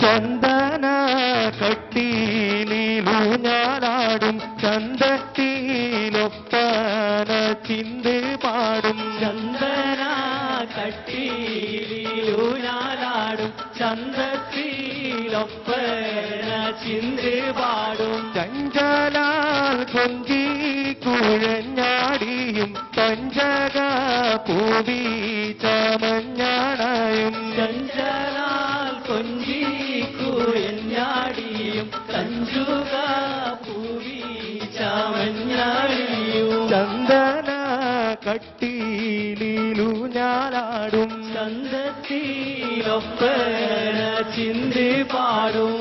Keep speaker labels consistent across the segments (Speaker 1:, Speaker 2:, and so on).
Speaker 1: ചന്ദന കട്ടിയിലൂഞ്ഞാലാടും ചന്തത്തിലൊപ്പന ചിന്ത് പാടും.
Speaker 2: ചന്ദന കട്ടിയിലൂഞ്ഞാലാടും ചന്തത്തിലൊപ്പന ചിന്ത് പാടും.
Speaker 1: ചഞ്ചലാൽ കൊഞ്ചി കുഴഞ്ഞാടിയും പഞ്ചക പൂവി ചമഞ്ഞാണയും.
Speaker 2: ചഞ്ചലാൽ കൊഞ്ചി കുഴഞ്ഞാടിയും കഞ്ചുക പൂവി ചമഞ്ഞാടിയും.
Speaker 1: ചന്ദന കട്ടിയിലൂഞ്ഞാലാടും
Speaker 2: ചന്തത്തിലൊപ്പന ചിന്ത് പാടും.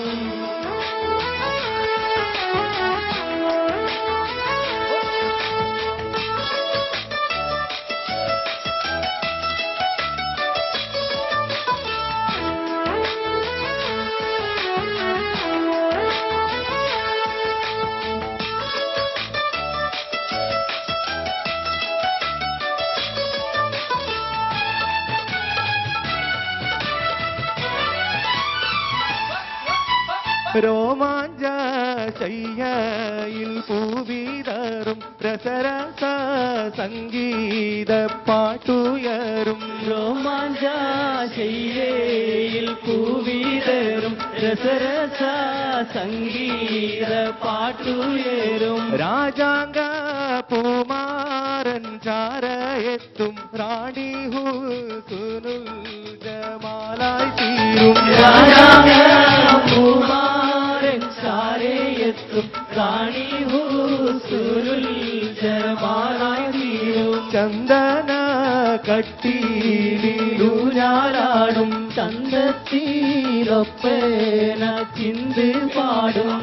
Speaker 1: രോമാഞ്ച ശയ്യയിൽ പൂവിതറും രസരസ സംഗീത പാട്ടുയരും.
Speaker 2: രോമാഞ്ച ശയ്യയിൽ പൂവിതറും രസരസ സംഗീത പാട്ടുയരും.
Speaker 1: രാജാംഗ പൂമാരൻ ചാരയെത്തും റാണി ഹുസ്നുൽ ജമാലായി തീരും.
Speaker 2: രാജാംഗ പൂമാരൻ ചാരയെത്തും റാണി ഹുസ്നുൽ ജമാലായി തീരും.
Speaker 1: ചന്ദന കട്ടിയിലൂഞ്ഞാലാടും
Speaker 2: ചന്തത്തിലൊപ്പന ചിന്ത് പാടും.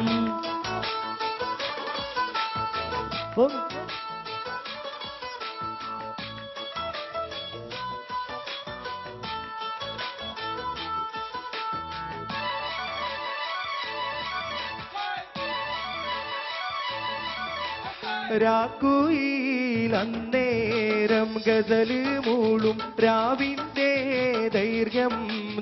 Speaker 1: രാക്കുയിലന്നേരം ഗസല് മൂളും രാവിന്റെ ദൈർഘ്യം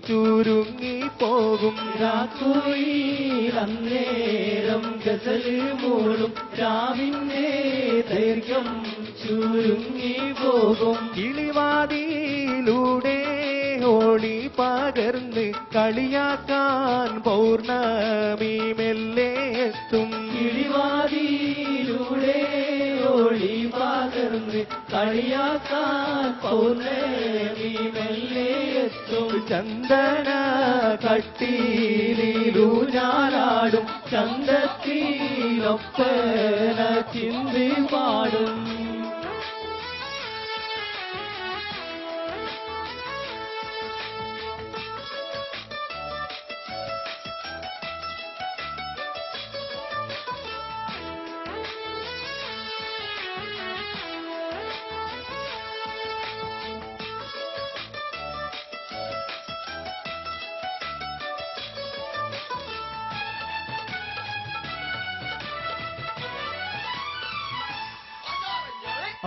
Speaker 1: ചുരുങ്ങിപ്പോകും.
Speaker 2: രാക്കുയിലന്നേരം ഗസല് മൂളും രാവിന്റെ ദൈർഘ്യം ചുരുങ്ങിപ്പോകും.
Speaker 1: കിളിവാതിയിലൂടെ ഓളി പകർന്ന് കളിയാക്കാൻ പൗർണമി മെല്ലെ എത്തും.
Speaker 2: കിളിവാതിയിലൂടെ ഓളി പകർന്ന് കളിയാക്കാൻ പൗർണമി മെല്ലെ എത്തും.
Speaker 1: ചന്ദന കട്ടിയിലൂഞ്ഞാലാടും
Speaker 2: ചന്തത്തിലൊപ്പന ചിന്ത് പാടും.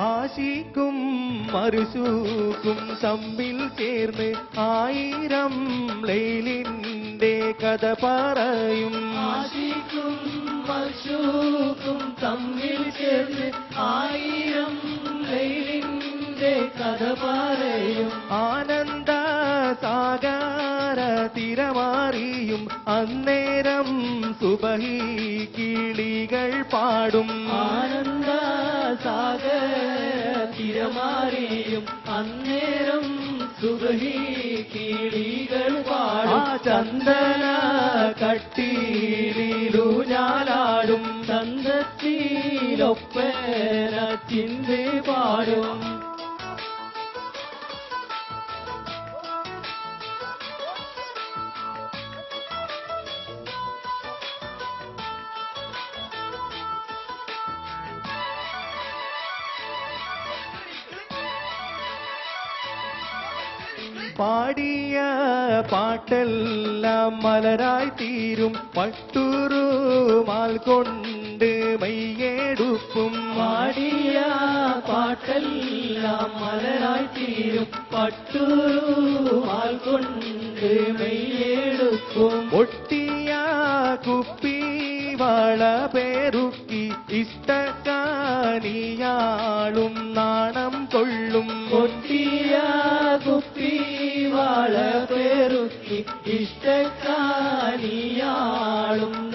Speaker 1: ആശിക്കും മറുസൂക്കും തമ്മിൽ ചേർന്ന് ആയിരം ലൈലിന്റെ കഥ പറയും.
Speaker 2: ആശിക്കും മറുസൂക്കും തമ്മിൽ ചേർന്ന് ആയിരം ലൈലിന്റെ കഥ പറയും.
Speaker 1: ആനന്ദ സാഗര തിരമാറിയും അന്നേരം സുബഹി കിളികൾ പാടും.
Speaker 2: ആനന്ദ സാഗര തിരമാറിയും അന്നേരം സുബഹി കിളികൾ പാടും
Speaker 1: ചന്ദന കട്ടിയിലൂഞ്ഞാലാടും
Speaker 2: ചന്തത്തിലൊപ്പന ചിന്തി പാടും
Speaker 1: പാടിയ പാട്ടെല്ലാം മലരായി തീരും പട്ടുറുമാൽ കൊണ്ട് മയ്യെടുപ്പും
Speaker 2: പാടിയ പാട്ടെല്ലാം മലരായി തീരും പട്ടുറുമാൽ കൊണ്ട് മെയ്യെടുക്കും
Speaker 1: ഒട്ടിയ കുപ്പി വള പേരുക്കി ഇഷ്ടക്കാനിയാളും നാണം കൊള്ളും
Speaker 2: ഒട്ടിയ കുപ്പി വള പേരുക്കി ഇഷ്ടക്കാനിയാളും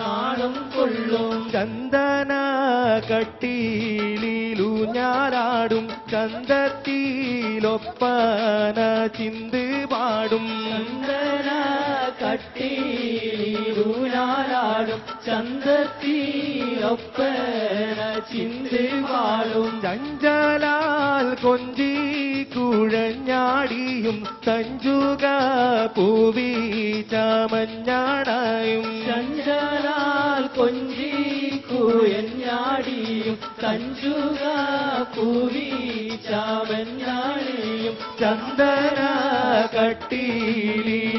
Speaker 2: നാണം കൊള്ളും
Speaker 1: ചന്ദന കട്ടിയിലൂഞ്ഞാലാടും ചന്തത്തിലൊപ്പന ചിന്ത് പാടും
Speaker 2: ചന്ദന കട്ടിയിലൂഞ്ഞാലാടും ചന്തത്തിലൊപ്പന ചിന്ത് പാടും
Speaker 1: ചഞ്ചലാൽ കൊഞ്ചി കുഴഞ്ഞാടിയും തഞ്ചുക പൂവി ചമഞ്ഞാടയും
Speaker 2: ചഞ്ചലാൽ കൊഞ്ചി കുഴഞ്ഞാടിയും തഞ്ചുക പൂവി ചമഞ്ഞാടിയും
Speaker 1: ചന്ദന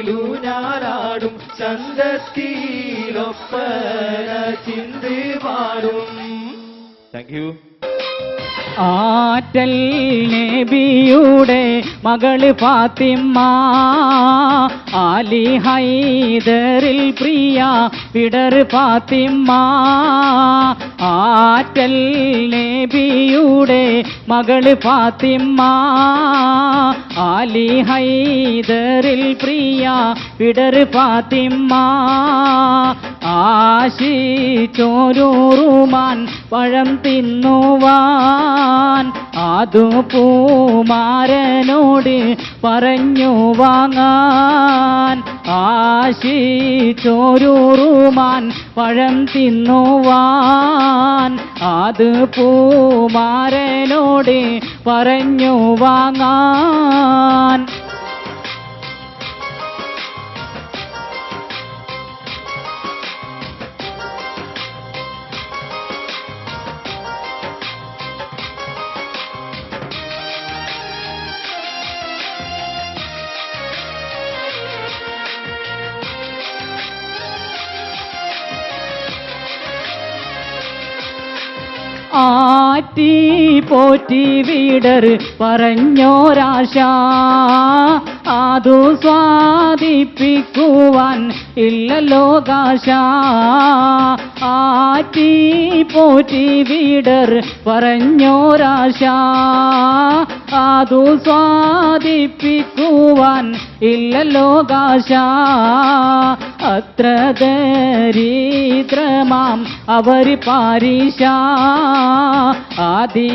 Speaker 1: കട്ടിയിലൂഞ്ഞാലാടും ചന്തത്തിലൊപ്പന ചിന്ത് പാടും. Thank you.
Speaker 3: ആറ്റൽ നബിയുടെ മകള് ഫാത്തിമ്മ ആലി ഹൈദറിൽ പ്രിയ വിടർ ഫാത്തിമ്മ ആറ്റൽ നബിയുടെ മകള് ഫാത്തിമ്മ ആലി ഹൈദറിൽ പ്രിയ വിടർ ഫാത്തിമ്മ ആശിച്ചോരൂറുമാൻ പഴം തിന്നുവാൻ അതു പൂമാരനോട് പറഞ്ഞു വാങ്ങാൻ ആശിച്ചോരൂറുമാൻ പഴം തിന്നുവാൻ അത് പൂമാരനോട് പറഞ്ഞു വാങ്ങാൻ ആറ്റി പോറ്റി വീടർ പറഞ്ഞോരാശ അതു സ്വാദിപ്പിക്കുവാൻ ഇല്ലലോകാശ ആറ്റി പോറ്റി വീടർ പറഞ്ഞോരാശ അതു സ്വാദിപ്പിക്കുവാൻ ഇല്ലലോകാശ അത്ര ദരിദ്രമാം അവർ പാരിശ അതിനാലൂളം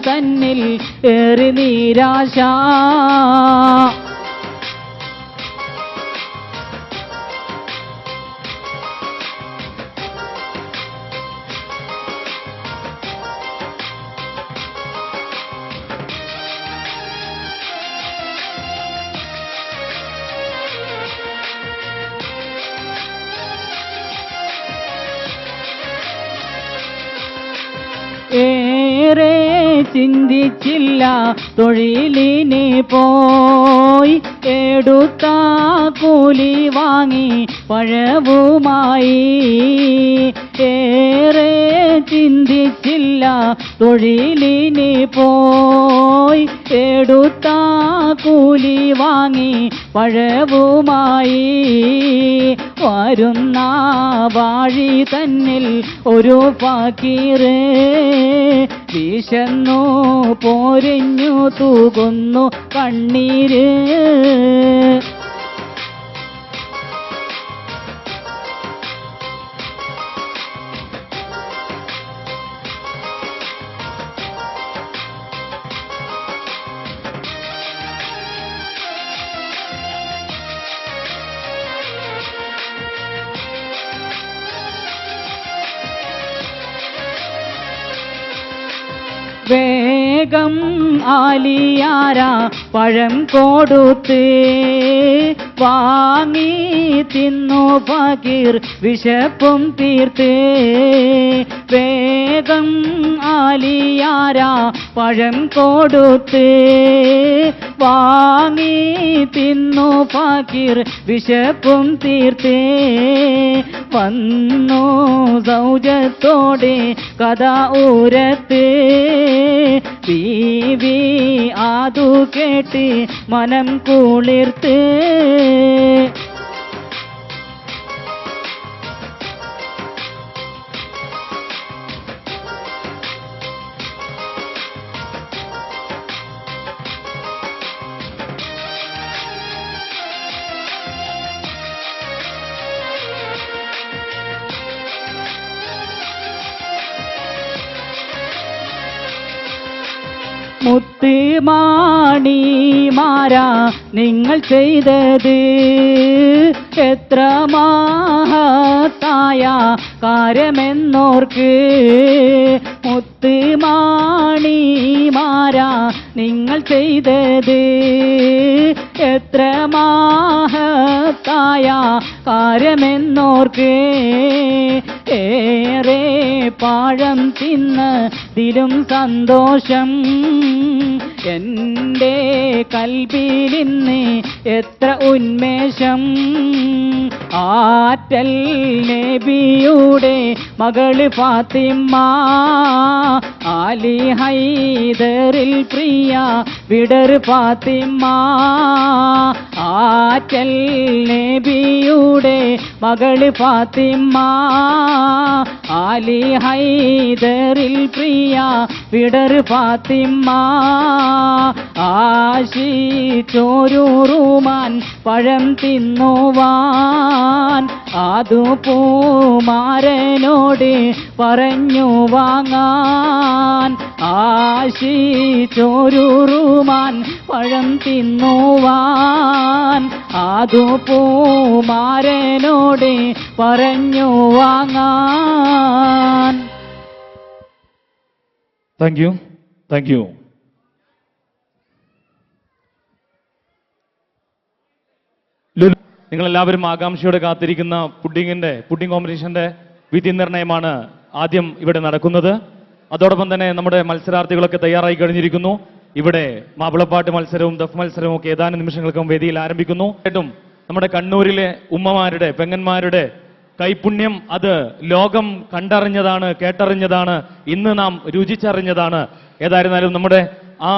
Speaker 3: തന്നിൽ ഏറി നിരാശ ഏറെ ചിന്തിച്ചില്ല തൊഴിലിന് പോയി എടുത്ത കൂലി വാങ്ങി പഴവുമായി ഏറെ ചിന്തിച്ചില്ല തൊഴിലിന് പോയി എടുത്ത കൂലി വാങ്ങി പഴവുമായി വരുന്ന വാഴി തന്നിൽ ഒരു ഫക്കീറ് വിശന്നു പോരിഞ്ഞു തൂകുന്നു കണ്ണീര് വേഗം ആലിയാര പഴം കൊടുത്ത് വാങ്ങി തിന്നു ഫക്കീർ വിശപ്പും തീർത്ത്. വേഗം ആലിയാര പഴം കൊടുത്ത് വാങ്ങി തിന്നു ഫക്കീർ വിശപ്പും തീർത്ത്. വന്നു സൗജത്തോടെ കഥ ഊരത്ത് ബീവി ആതു കേട്ട് മനം കുളിർത്ത്. മുത്ത് മാണിമാരാ നിങ്ങൾ ചെയ്തത് എത്ര മഹത്തായ കാര്യമെന്നോർക്ക്. മുത്ത് മാണിമാരാ നിങ്ങൾ ചെയ്തത് എത്ര മഹത്തായ കാര്യമെന്നോർക്ക്. ഏറെ പഴം തിന്നതിലും സന്തോഷം എൻ്റെ കൽബിലിന്ന് എത്ര ഉന്മേഷം. ആറ്റൽ നബിയുടെ മകള് ഫാത്തിമ ആലി ഹൈദറിൽ പ്രിയ വിടർ ഫാത്തിമ. ആറ്റൽ നബിയുടെ മകള് ഫാത്തിമ ആലി ഹൈദറിൽ പ്രിയ വിടർ ഫാത്തിമ. ആശിച്ചോരുറുമാൻ പഴം തിന്നുവാൻ അതു പൂമാരനോട് പറഞ്ഞു വാങ്ങാൻ. ആശിച്ചോരുറുമാൻ പഴം തിന്നുവാൻ അതു പൂമാരനോട് പറഞ്ഞു വാങ്ങാൻ.
Speaker 1: Thank you, thank you. നിങ്ങളെല്ലാവരും ആകാംക്ഷയോടെ കാത്തിരിക്കുന്ന പുഡിംഗ് കോമ്പറ്റീഷന്റെ വിധി നിർണയമാണ് ആദ്യം ഇവിടെ നടക്കുന്നത്. അതോടൊപ്പം തന്നെ നമ്മുടെ മത്സരാർത്ഥികളൊക്കെ തയ്യാറായി കഴിഞ്ഞിരിക്കുന്നു. ഇവിടെ മാപ്പിളപ്പാട്ട് മത്സരവും ദഫ് മത്സരവും ഒക്കെ ഏതാനും നിമിഷങ്ങൾക്കും വേദിയിൽ ആരംഭിക്കുന്നു. ഏറ്റവും നമ്മുടെ കണ്ണൂരിലെ ഉമ്മമാരുടെ പെങ്ങന്മാരുടെ കൈപുണ്യം അത് ലോകം കണ്ടറിഞ്ഞതാണ്, കേട്ടറിഞ്ഞതാണ്, ഇന്ന് നാം രുചിച്ചറിഞ്ഞതാണ്. ഏതായിരുന്നാലും നമ്മുടെ ആ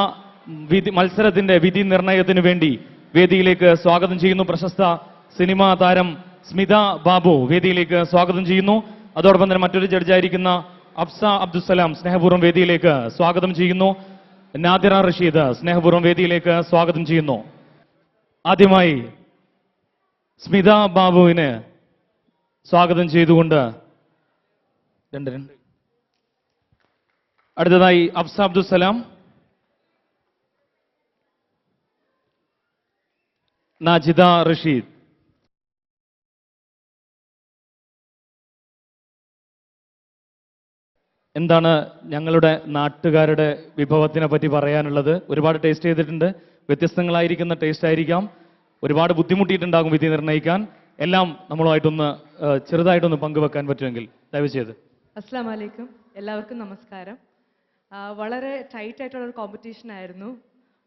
Speaker 1: മത്സരത്തിന്റെ വിധി നിർണയത്തിന് വേണ്ടി വേദിയിലേക്ക് സ്വാഗതം ചെയ്യുന്നു പ്രശസ്ത സിനിമാ താരം സ്മിത ബാബു വേദിയിലേക്ക് സ്വാഗതം ചെയ്യുന്നു. അതോടൊപ്പം തന്നെ മറ്റൊരു ജഡ്ജായിരിക്കുന്ന അഫ്സ അബ്ദുസലാം സ്നേഹപൂർവ്വം വേദിയിലേക്ക് സ്വാഗതം ചെയ്യുന്നു. നാദിറ റഷീദ് സ്നേഹപൂർവ്വം വേദിയിലേക്ക് സ്വാഗതം ചെയ്യുന്നു. ആദ്യമായി സ്മിത ബാബുവിന് സ്വാഗതം ചെയ്തുകൊണ്ട് അടുത്തതായി അഫ്സ അബ്ദുസലാം, നാജിദ റഷീദ്. എന്താണ് ഞങ്ങളുടെ നാട്ടുകാരുടെ വിഭവത്തിനെ പറ്റി പറയാനുള്ളത്? ഒരുപാട് ടേസ്റ്റ് ചെയ്തിട്ടുണ്ട്, വ്യത്യസ്തങ്ങളായിരിക്കുന്ന ടേസ്റ്റ് ആയിരിക്കാം, ഒരുപാട് ബുദ്ധിമുട്ടിയിട്ടുണ്ടാകും വിധി നിർണ്ണയിക്കാൻ. എല്ലാം നമ്മളുമായിട്ടൊന്ന് ചെറുതായിട്ടൊന്ന് പങ്കുവെക്കാൻ പറ്റുമെങ്കിൽ ദയവ് ചെയ്ത്.
Speaker 4: അസ്സലാമു അലൈക്കും, എല്ലാവർക്കും നമസ്കാരം. വളരെ ടൈറ്റ് ആയിട്ടുള്ള ഒരു കോമ്പറ്റീഷൻ ആയിരുന്നു.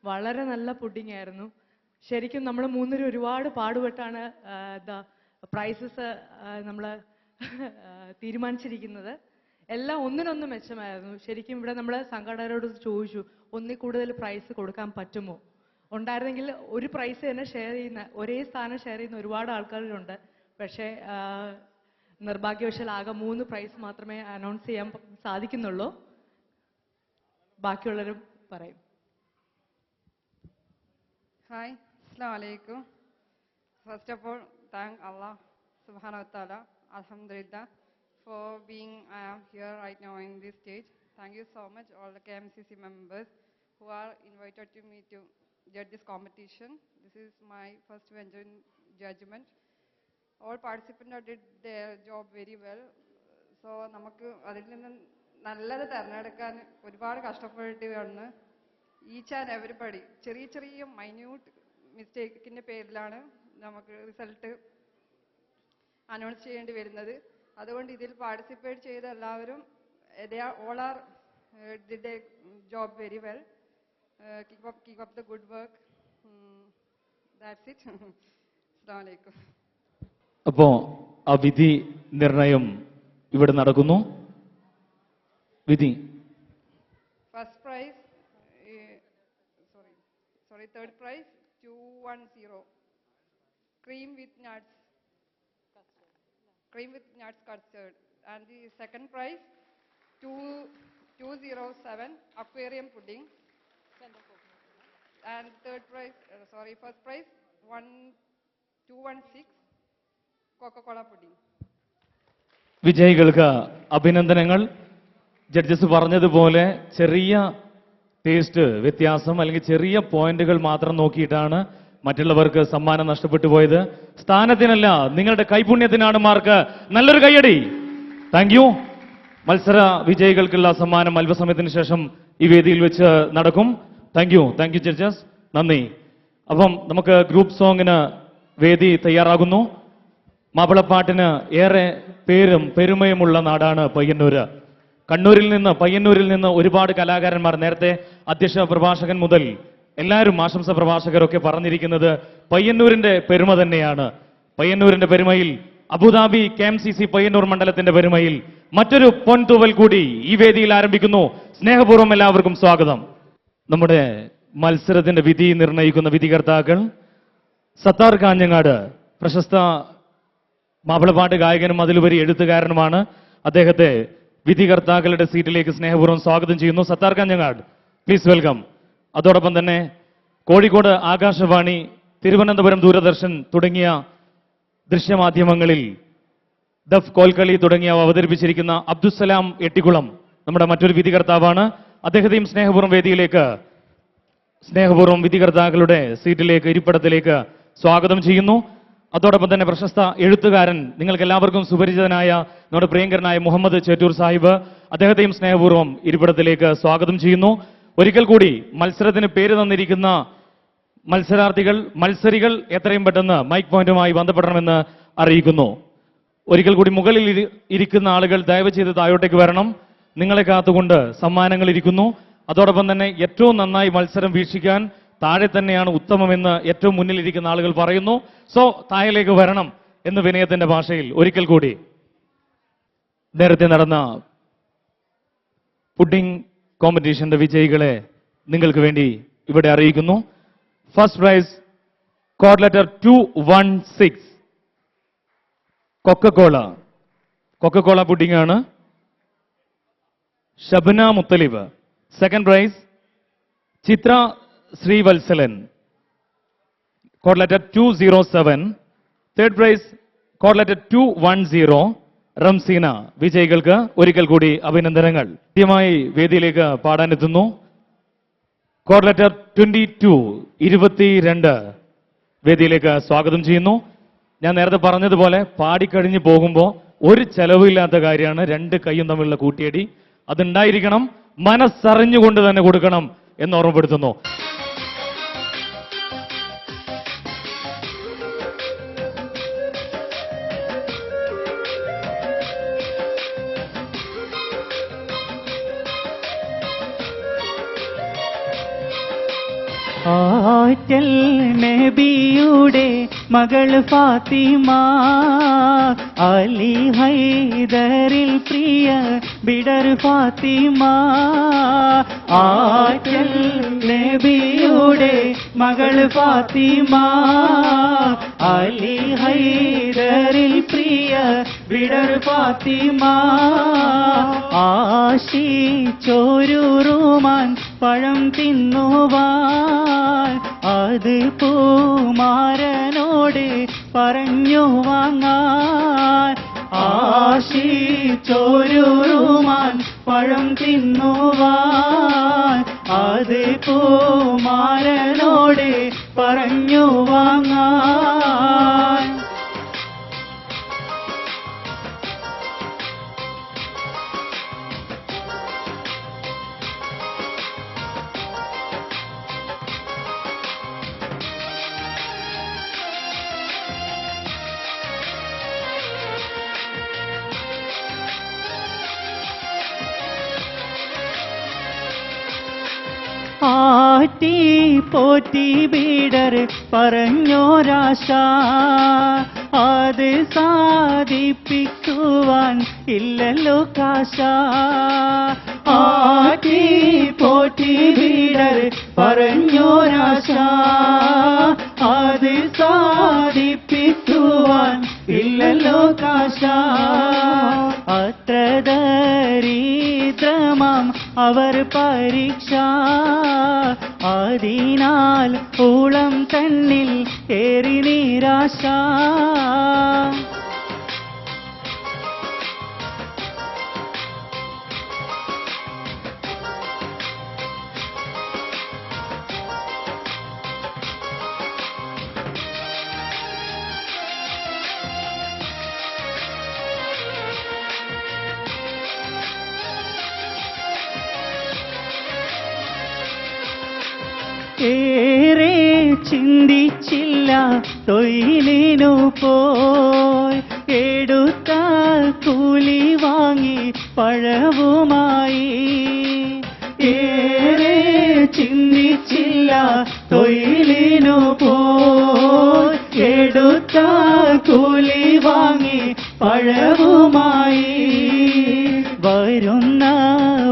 Speaker 4: വളരെ നല്ല പുഡിംഗ് ആയിരുന്നു. ശരിക്കും നമ്മൾ മൂന്നുപേരും ഒരുപാട് പാടുപെട്ടാണ് പ്രൈസസ് നമ്മൾ തീരുമാനിച്ചിരിക്കുന്നത്. എല്ലാം ഒന്നിനൊന്ന് മെച്ചമായിരുന്നു. ശരിക്കും ഇവിടെ നമ്മൾ സംഘാടകരോട് ചോദിച്ചു ഒന്നിൽ കൂടുതൽ പ്രൈസ് കൊടുക്കാൻ പറ്റുമോ. ഉണ്ടായിരുന്നെങ്കിൽ ഒരു പ്രൈസ് തന്നെ ഷെയർ ചെയ്യുന്ന, ഒരേ സ്ഥാനം ഷെയർ ചെയ്യുന്ന ഒരുപാട് ആൾക്കാരുണ്ട്. പക്ഷേ നിർഭാഗ്യവശാൽ ആകെ 3 പ്രൈസ് മാത്രമേ അനൗൺസ് ചെയ്യാൻ സാധിക്കുന്നുള്ളൂ. ബാക്കിയുള്ളവരും പറയും.
Speaker 5: Hi, Assalamu alaikum. First of all, thank Allah subhanahu wa ta'ala, alhamdulillah, for being here right now in this stage. Thank you so much all the KMCC members who are invited to me to judge this competition. This is my first venture in judgment. All participants did their job very well. So, namakku adil ninnu നല്ലത് തിരഞ്ഞെടുക്കാൻ ഒരുപാട് കഷ്ടപ്പെട്ട് വന്ന് each and everybody ചെറിയ ചെറിയ minute മിസ്റ്റേക്കിൻ്റെ പേരിലാണ് നമുക്ക് result announce ചെയ്യേണ്ടി വരുന്നത്. അതുകൊണ്ട് ഇതിൽ പാർട്ടിസിപ്പേറ്റ് ചെയ്ത എല്ലാവരും all are did a job very well. Keep up the good work. That's it. Assalamu alaikum.
Speaker 1: അപ്പോ ആ വിധി നിർണയം ഇവിടെ നടക്കുന്നു. വിധി
Speaker 5: First prize, third prize 210 cream with nuts custard, and the second prize 207 aquarium pudding, and third prize first prize 216 Coca-Cola pudding.
Speaker 1: വിജയികൾക്ക് അഭിനന്ദനങ്ങൾ. Judges പറഞ്ഞതുപോലെ ചെറിയ ടേസ്റ്റ് വ്യത്യാസം അല്ലെങ്കിൽ ചെറിയ പോയിന്റുകൾ മാത്രം നോക്കിയിട്ടാണ് മറ്റുള്ളവർക്ക് സമ്മാനം നഷ്ടപ്പെട്ടു പോയത്. സ്ഥാനത്തിനല്ല, നിങ്ങളുടെ കൈപുണ്യത്തിനാണ് മാർക്ക്. നല്ലൊരു കൈയടി. Thank you. മത്സര വിജയികൾക്കുള്ള സമ്മാനം അല്പസമയത്തിന് ശേഷം ഈ വേദിയിൽ വെച്ച് നടക്കും. Thank you judges. നന്ദി. അപ്പം നമുക്ക് ഗ്രൂപ്പ് സോങ്ങിന് വേദി തയ്യാറാകുന്നു. മാപ്പിളപ്പാട്ടിന് ഏറെ പേരും പെരുമയുമുള്ള നാടാണ് പയ്യന്നൂര്. പയ്യന്നൂരിൽ നിന്ന് ഒരുപാട് കലാകാരന്മാർ, നേരത്തെ അധ്യക്ഷ പ്രഭാഷകൻ മുതൽ എല്ലാവരും ആശംസ പ്രഭാഷകരൊക്കെ പറഞ്ഞിരിക്കുന്നത് പയ്യന്നൂരിന്റെ പെരുമ തന്നെയാണ്. പയ്യന്നൂരിന്റെ പെരുമയിൽ അബുദാബി KMCC പയ്യന്നൂർ മണ്ഡലത്തിന്റെ പെരുമയിൽ മറ്റൊരു പൊൻതൂവൽ കൂടി ഈ വേദിയിൽ ആരംഭിക്കുന്നു. സ്നേഹപൂർവ്വം എല്ലാവർക്കും സ്വാഗതം. നമ്മുടെ മത്സരത്തിന്റെ വിധി നിർണയിക്കുന്ന വിധികർത്താക്കൾ സത്താർ കാഞ്ഞങ്ങാട്, പ്രശസ്ത മാപ്പിളപ്പാട്ട് ഗായകനും അതിലുപരി എഴുത്തുകാരനുമാണ്. അദ്ദേഹത്തെ വിധികർത്താക്കളുടെ സീറ്റിലേക്ക് സ്നേഹപൂർവ്വം സ്വാഗതം ചെയ്യുന്നു. Sattar Kanhangad, please welcome. അതോടൊപ്പം തന്നെ കോഴിക്കോട് ആകാശവാണി, തിരുവനന്തപുരം ദൂരദർശൻ തുടങ്ങിയ ദൃശ്യമാധ്യമങ്ങളിൽ ദഫ് കോൽക്കളി തുടങ്ങിയവ അവതരിപ്പിച്ചിരിക്കുന്ന അബ്ദുസലാം എട്ടിക്കുളം നമ്മുടെ മറ്റൊരു വിധികർത്താവാണ്. അദ്ദേഹത്തെയും സ്നേഹപൂർവ്വം വിധികർത്താക്കളുടെ സീറ്റിലേക്ക്, ഇരിപ്പിടത്തിലേക്ക് സ്വാഗതം ചെയ്യുന്നു. അതോടൊപ്പം തന്നെ പ്രശസ്ത എഴുത്തുകാരൻ, നിങ്ങൾക്ക് എല്ലാവർക്കും സുപരിചിതനായ നമ്മുടെ പ്രിയങ്കരനായ മുഹമ്മദ് ചേറ്റൂർ സാഹിബ്, അദ്ദേഹത്തെയും സ്നേഹപൂർവ്വം ഇരിപ്പിടത്തിലേക്ക് സ്വാഗതം ചെയ്യുന്നു. ഒരിക്കൽ കൂടി മത്സരത്തിന് പേര് തന്നിരിക്കുന്ന മത്സരികൾ എത്രയും പെട്ടെന്ന് മൈക്ക് പോയിന്റുമായി ബന്ധപ്പെടണമെന്ന് അറിയിക്കുന്നു. ഒരിക്കൽ കൂടി മുകളിൽ ഇരിക്കുന്ന ആളുകൾ ദയവ് ചെയ്ത് താഴോട്ടേക്ക് വരണം. നിങ്ങളെ കാത്തുകൊണ്ട് സമ്മാനങ്ങൾ ഇരിക്കുന്നു. അതോടൊപ്പം തന്നെ ഏറ്റവും നന്നായി മത്സരം വീക്ഷിക്കാൻ താഴെ തന്നെയാണ് ഉത്തമമെന്ന് ഏറ്റവും മുന്നിലിരിക്കുന്ന ആളുകൾ പറയുന്നു. സോ താഴേക്ക് വരണം എന്ന് വിനയത്തിന്റെ ഭാഷയിൽ ഒരിക്കൽ കൂടി. നേരത്തെ നടന്ന പുഡിംഗ് കോമ്പറ്റീഷന്റെ വിജയികളെ നിങ്ങൾക്ക് വേണ്ടി ഇവിടെ അറിയിക്കുന്നു. First prize code letter 216 coca cola pudding ആണ്. Shabna Muthalib. Second prize Chithra Sreevalsalan, code letter 207. Third prize code letter 210 Ramseena. വിജയികൾക്ക് ഒരിക്കൽ കൂടി അഭിനന്ദനങ്ങൾ. ആദ്യമായി വേദിയിലേക്ക് പാടാനെത്തുന്നു കോഡ് ലെറ്റർ 22 വേദിയിലേക്ക് സ്വാഗതം ചെയ്യുന്നു. ഞാൻ നേരത്തെ പറഞ്ഞതുപോലെ പാടിക്കഴിഞ്ഞ് പോകുമ്പോൾ ഒരു ചെലവില്ലാത്ത കാര്യമാണ് രണ്ട് കൈയും തമ്മിലുള്ള കൂട്ടിയടി. അതുണ്ടായിരിക്കണം, മനസ്സറിഞ്ഞുകൊണ്ട് തന്നെ കൊടുക്കണം എന്ന് ഓർമ്മപ്പെടുത്തുന്നു.
Speaker 3: ആറ്റൽ നബിയുടെ മകൾ ഫാത്തിമ, അലി ഹൈദറിൽ പ്രിയ ബിഡർ ഫാത്തിമ. ആറ്റൽ നബിയുടെ മകൾ ഫാത്തിമ, അലി ഹൈദറിൽ പ്രിയ ബിഡർ ഫാത്തിമ. ആശിച്ചോരുമാൻ പഴം തിന്നുവാൻ അത് പൂമാരനോട് പറഞ്ഞു വാങ്ങാൻ. ആശിച്ചോരുമാൻ പഴം തിന്നുവാൻ അത് പൂമാരനോട് പറഞ്ഞു വാങ്ങാൻ. ആറ്റി പോറ്റി ബീഡർ പറഞ്ഞോരാശ അത് സാധിപ്പിക്കുവാൻ ഇല്ലല്ലോ കാശ. ആറ്റി പോറ്റി ബീഡർ പറഞ്ഞോരാശ അത് സാധിപ്പിക്കുവാൻ ഇല്ലല്ലോ കാശ. അത്ര ദരിദ്രമാം അവർ പരീക്ഷ അതിനാൽ ഉളം തന്നിൽ ഏറി നിരാശ. ഏറെ ചിന്തിച്ചില്ല തൊഴിലിനു പോയി എടുത്ത കൂലി വാങ്ങി പഴവുമായി. ഏറെ ചിന്തിച്ചില്ല തൊഴിലിനു പോയി എടുത്ത കൂലി വാങ്ങി പഴവുമായി. വരുന്ന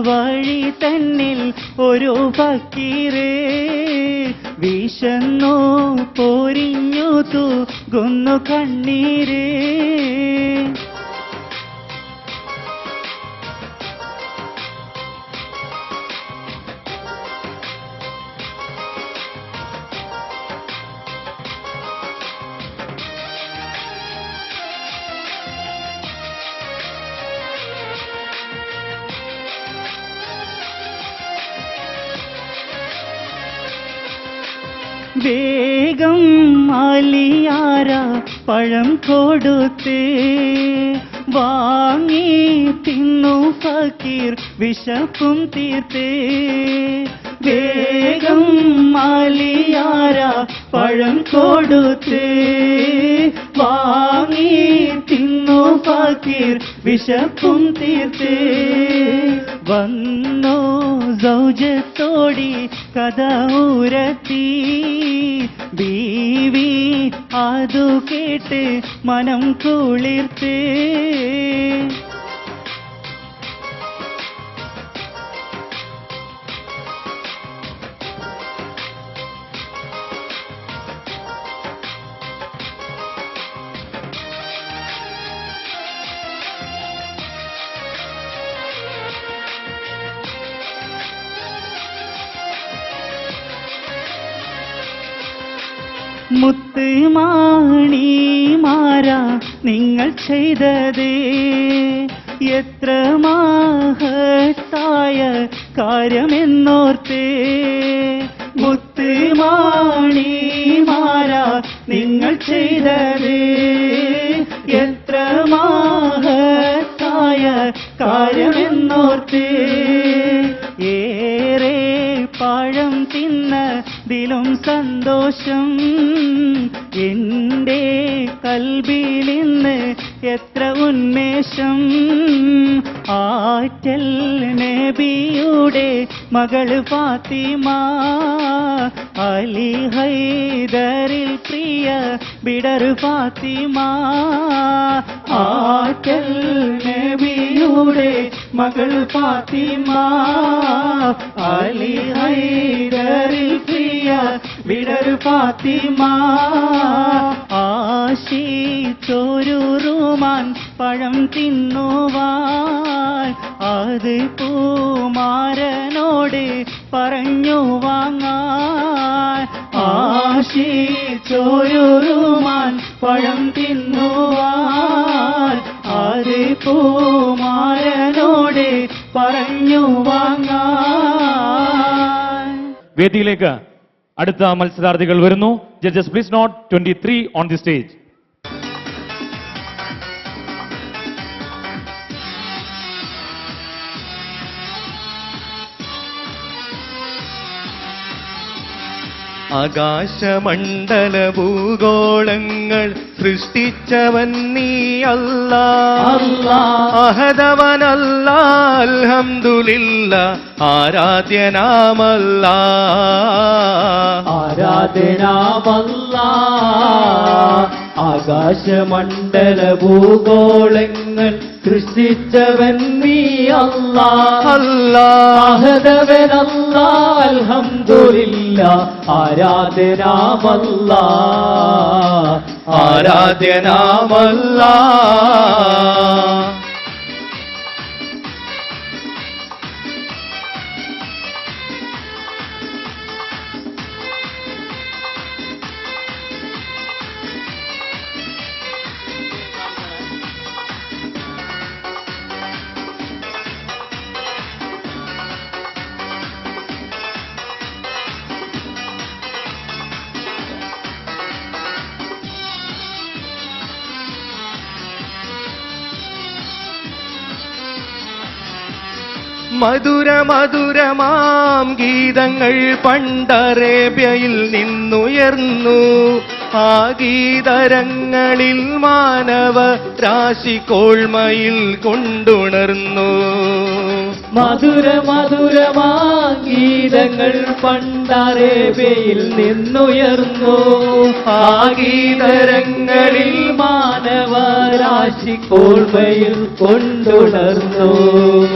Speaker 3: വഴി തന്നിൽ ഒരു ഫക്കീറ് വിശന്നു പൊരിഞ്ഞു തൂകുന്നു കണ്ണീര്. വേഗം മാലിയാര പഴം കൊടുത്ത് വാങ്ങി തിന്നു ഫക്കീർ വിശപ്പും തീർത്ത്. വേഗം മാലിയാര പഴം കൊടുത്ത് വാങ്ങി തിന്നു ഫക്കീർ വിശപ്പും തീർത്ത്. വന്നു സൗജത്തോടി കഥ ഉരത്തി ബീവി അതു കേട്ട് മനം കുളിർത്ത്. മുത്ത് മാണിമാരാ നിങ്ങൾ ചെയ്തത് എത്ര മഹത്തായ കാര്യമെന്നോർത്ത്. മുത്ത് മാണിമാരാ നിങ്ങൾ ചെയ്തത് എത്ര മഹത്തായ കാര്യമെന്നോർത്ത്. ഏറെ പഴം തിന്നതിലും സന്തോഷം എന്റെ കൽബിലിന്ന് എത്ര ഉന്മേഷം. ആറ്റൽ നബിയുടെ മകൾ ഫാത്തിമ അലി ഹൈദരിൽ പ്രിയ ബിഡർ ഫാത്തിമ. ആറ്റൽ നബിയുടെ മകൾ ഫാത്തിമ അലി ഹൈദരിൽ പ്രിയ ബിഡർ ഫാത്തിമ. ആശിച്ചൊരു റുമാൻ പഴം തിന്നുവാൻ അത് പൂമാരനോട് പറഞ്ഞു വാങ്ങാൻ. ആശിച്ചൊരു റുമാൻ പഴം തിന്നുവാൻ അത് പൂമാരനോട് പറഞ്ഞു വാങ്ങാൻ.
Speaker 1: വേദിയിലേക്ക് അടുത്ത മത്സരാർത്ഥികൾ വരുന്നു. Judges please note 23 on the stage.
Speaker 6: ആകാശമണ്ഡല ഭൂഗോളങ്ങൾ സൃഷ്ടിച്ചവൻ നീ അല്ലാ. അഹദവനല്ലാ അൽഹംദുലില്ലാ ആരാധ്യനാമല്ലാ.
Speaker 2: ആരാധനാമല്ലാ. ആകാശമണ്ഡല ഭൂഗോളങ്ങൾ സൃഷ്ടിച്ചവൻ നീ അല്ലാ. അഹദവനല്ലാ അൽഹംദുലില്ലാ ആരാധനാമല്ലാ.
Speaker 6: ആരാധ്യനാമല്ലാ. മധുരമധുരമാം ഗീതങ്ങൾ പണ്ടറേബ്യയിൽ നിന്നുയർന്നു. ആ ഗീതരങ്ങളിൽ മാനവ രാശി കോൾമയിൽ കൊണ്ടുണർന്നു.
Speaker 2: മധുരമധുരമാ ഗീതങ്ങൾ പണ്ടറേബ്യയിൽ നിന്നുയർന്നു. ആ ഗീതരങ്ങളിൽ മാനവരാശി കോൾമയിൽ കൊണ്ടുണർന്നു.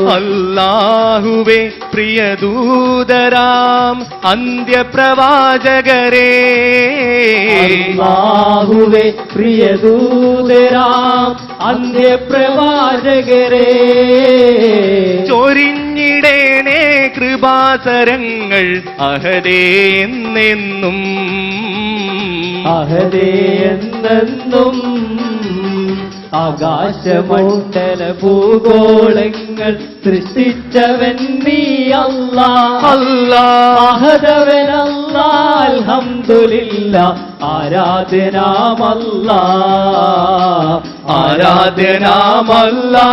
Speaker 6: അല്ലാഹുവേ പ്രിയദൂതരാം അന്ത്യപ്രവാചകരേ.
Speaker 2: അല്ലാഹുവേ പ്രിയദൂതരാം അന്ത്യപ്രവാചകരേ.
Speaker 6: ചൊരിഞ്ഞിടേണേ കൃപാസരങ്ങൾ അഹദേ എന്നെന്നും.
Speaker 2: അഹദേ എന്നെന്നും. ആകാശമണ്ഡല ഭൂഗോളങ്ങൾ സൃഷ്ടിച്ചവൻ നീ അല്ലാ. അഹദവനല്ലാ അൽഹംദുലില്ലാ ആരാധനാമല്ലാ.
Speaker 6: ആരാധ്യനാമല്ലാ.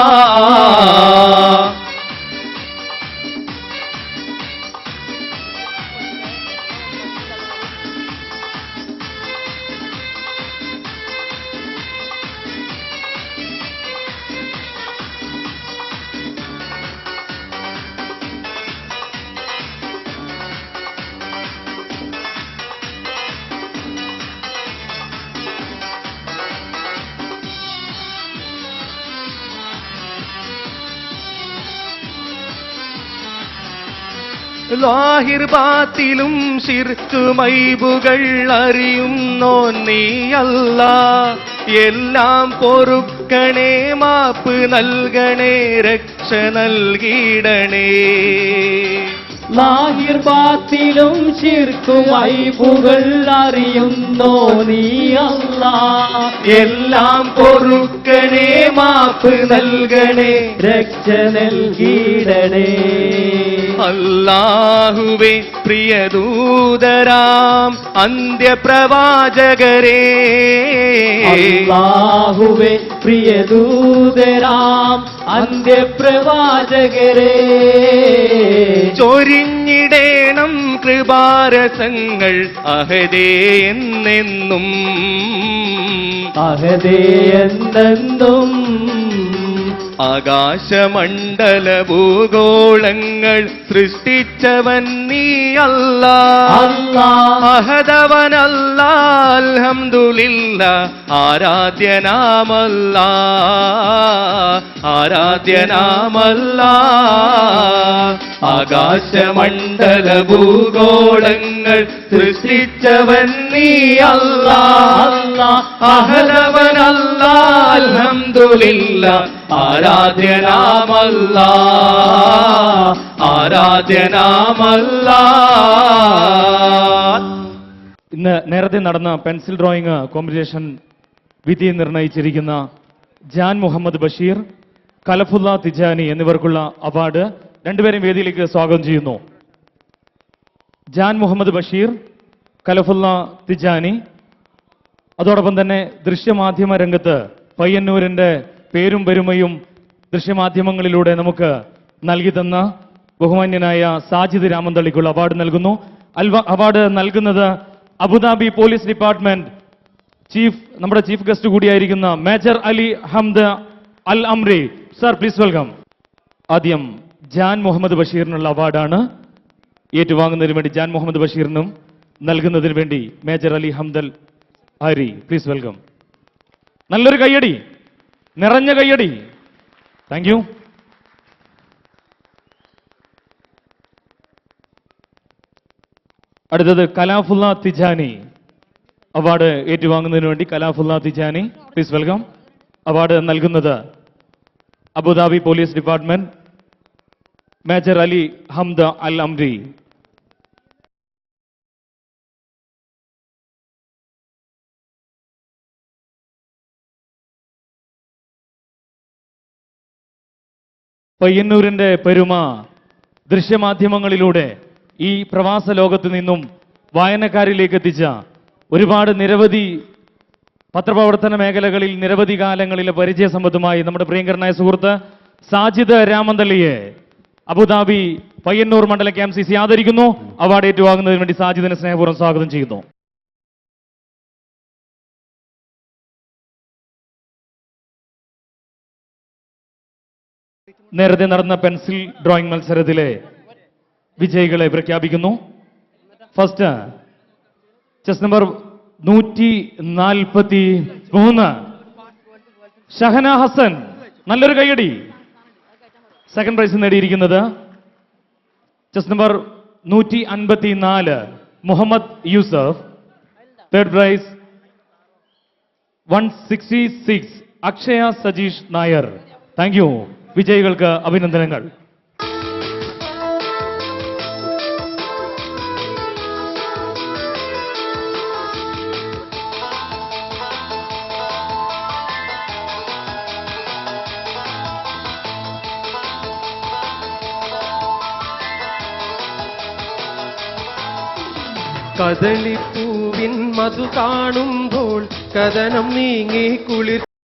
Speaker 6: ലാഹിർ ബാത്തിലും ശിർക്കുമൈബുകൾ അറിയുന്നോ നീ അല്ലാ. എല്ലാം പൊറുക്കണേ മാപ്പ് നൽകണേ രക്ഷ നൽകിടണേ.
Speaker 2: ലാഹിർ ബാത്തിലും ശിർക്കും ഐബുകൾ അറിയുന്നോ നീ അല്ലാ.
Speaker 6: എല്ലാം പൊറുക്കണേ മാപ്പ് നൽകണേ
Speaker 2: രക്ഷ നൽകിടണേ.
Speaker 6: അല്ലാഹുവേ പ്രിയദൂതരാം അന്ത്യപ്രവാചകരേ.
Speaker 2: അല്ലാഹുവേ പ്രിയദൂതരാം അന്ത്യപ്രവാചകരേ.
Speaker 6: ചൊരിഞ്ഞിടേണം കൃപാരസങ്ങൾ അഹദേ എന്നെന്നും.
Speaker 2: അഹദേ എന്നെന്നും.
Speaker 6: ആകാശമണ്ഡല ഭൂഗോളങ്ങൾ സൃഷ്ടിച്ചവൻ നീ അല്ലാ. അഹദവനല്ലാ അൽഹംദുലില്ലാ ആരാധ്യനാമല്ലാ. ആരാധ്യനാമല്ലാ. ആകാശമണ്ഡല ഭൂഗോളങ്ങൾ സൃഷ്ടിച്ചവൻ നീ അല്ലാ. അഹദവനല്ലാ അൽഹംദുലില്ലാ ആരാധ്യനാമല്ലാ. ആരാധ്യനാമല്ലാ.
Speaker 1: ഇന്ന് നേരത്തെ നടന്ന പെൻസിൽ ഡ്രോയിങ് കോമ്പറ്റീഷൻ വിധി നിർണയിച്ചിരിക്കുന്ന ജാൻ മുഹമ്മദ് ബഷീർ, കലഫുല്ല തിജാനി എന്നിവർക്കുള്ള അവാർഡ് രണ്ടുപേരെയും വേദിയിലേക്ക് സ്വാഗതം ചെയ്യുന്നു. ജാൻ മുഹമ്മദ് ബഷീർ, കലഫുല്ല തിജാനി. അതോടൊപ്പം തന്നെ ദൃശ്യമാധ്യമ രംഗത്ത് പയ്യന്നൂരിന്റെ പേരും പെരുമയും ദൃശ്യമാധ്യമങ്ങളിലൂടെ നമുക്ക് നൽകി തന്ന ബഹുമാന്യനായ സാജിദ് രാമന്തള്ളിക്കുള്ള അവാർഡ് നൽകുന്നു. അവാർഡ് നൽകുന്നത് അബുദാബി പോലീസ് ഡിപ്പാർട്ട്മെന്റ് നമ്മുടെ ചീഫ് ഗസ്റ്റ് കൂടിയായിരിക്കുന്ന മേജർ അലി ഹംദ് അൽ അംറി സർ, പ്ലീസ് വെൽക്കം. ആദ്യം ജാൻ മുഹമ്മദ് ബഷീറിനുള്ള അവാർഡാണ് ഏറ്റുവാങ്ങുന്നതിന് വേണ്ടി ജാൻ മുഹമ്മദ് ബഷീറിനും നൽകുന്നതിന് വേണ്ടി major Ali Hamdal Hari, please welcome. നല്ലൊരു കയ്യടി, നിറഞ്ഞ കയ്യടി. Thank you. അടുത്തത് കലാഫുല്ല തിജാനി അവാർഡ് ഏറ്റുവാങ്ങുന്നതിന് വേണ്ടി Kalafulla Tijani, please welcome. Award നൽകുന്നത് Abu Dhabi police department major Ali Hamda Al Amri. പയ്യന്നൂരിന്റെ പെരുമ ദൃശ്യമാധ്യമങ്ങളിലൂടെ ഈ പ്രവാസ ലോകത്ത് നിന്നും വായനക്കാരിലേക്ക് എത്തിച്ച ഒരുപാട് നിരവധി പത്രപ്രവർത്തന മേഖലകളിൽ നിരവധി കാലങ്ങളിലെ പരിചയസമ്പത്തുമായി നമ്മുടെ പ്രിയങ്കരനായ സുഹൃത്ത് സാജിദ് രാമന്തള്ളിയെ അബുദാബി പയ്യന്നൂർ മണ്ഡല KMCC ആദരിക്കുന്നു. അവാർഡ് ഏറ്റുവാങ്ങുന്നതിന് വേണ്ടി സാജിദിനെ സ്നേഹപൂർവ്വം സ്വാഗതം ചെയ്യുന്നു. നേരത്തെ നടന്ന പെൻസിൽ ഡ്രോയിങ് മത്സരത്തിലെ വിജയികളെ പ്രഖ്യാപിക്കുന്നു. First chest number 143 Shahana Hasan, നല്ലൊരു കൈയടി. സെക്കൻഡ് പ്രൈസ് നേടിയിരിക്കുന്നത് chest number 154 Muhammad Yusuf. Third prize 166 Akshaya Sajeesh Nair. Thank you. വിജയികൾക്ക് അഭിനന്ദനങ്ങൾ.
Speaker 6: കദളിപ്പൂവിൻ മധു കാണുമ്പോൾ കഥനം നീങ്ങി കുളിർ